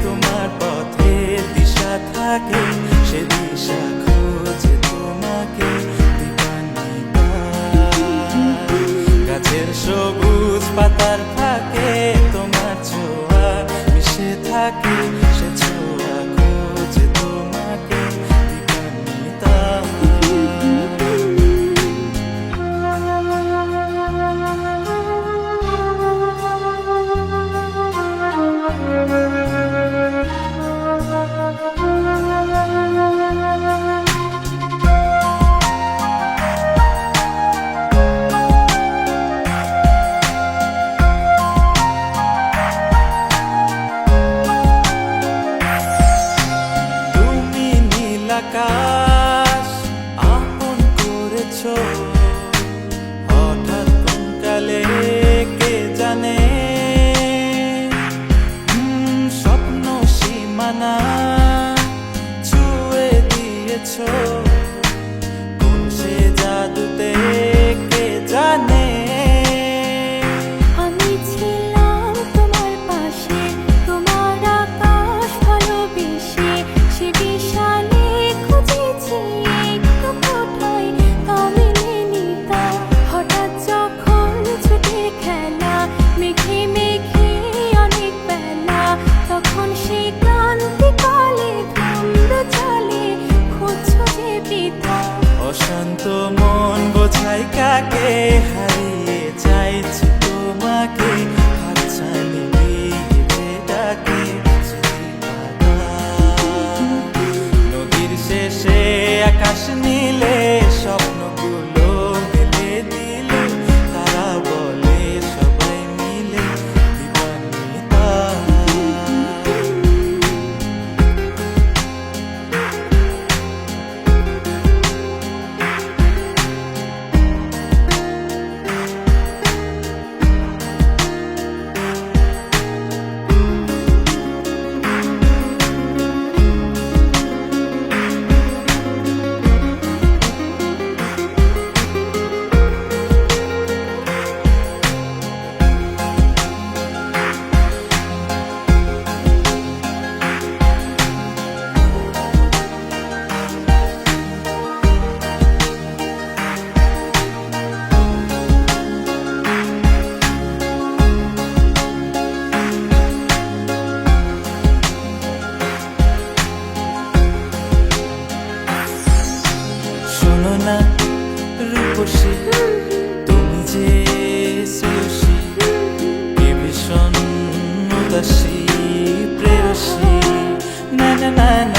তোমার পথে দিশা থাকে, সে দিশা খোঁজে তোমাকে দীপান্বিতা। গাছের সবুজ পাতার ফাঁকে তোমার ছোঁয়া মিশে থাকে, সে ছোঁয়া খোঁজে তোমাকে দীপান্বিতা। আকাশ আপন করেছো হঠাৎ কোন কালে কে জানে, স্বপ্ন সীমানা ছুঁয়ে দিয়েছো কোন সে জাদুতে কে জানে। আমি ছিলাম তোমার পাশে, তোমার আকাশ ভালোবেসে, সে বিশাল অশান্ত মন বোঝাই কাকে, হারিয়ে চাইছি তোমাকে, হাতছানি দিয়ে ডাকে নদীর শেষে আকাশ নীলে স্বপ্নগুলো মেলে দিলে, তারা বলে সবাই মিলে দীপান্বিতা। শোনো না রূপসী, তুমি যে শ্রেয়সী, কে ভীষণ উদাসী প্রেয়সী, না না না না।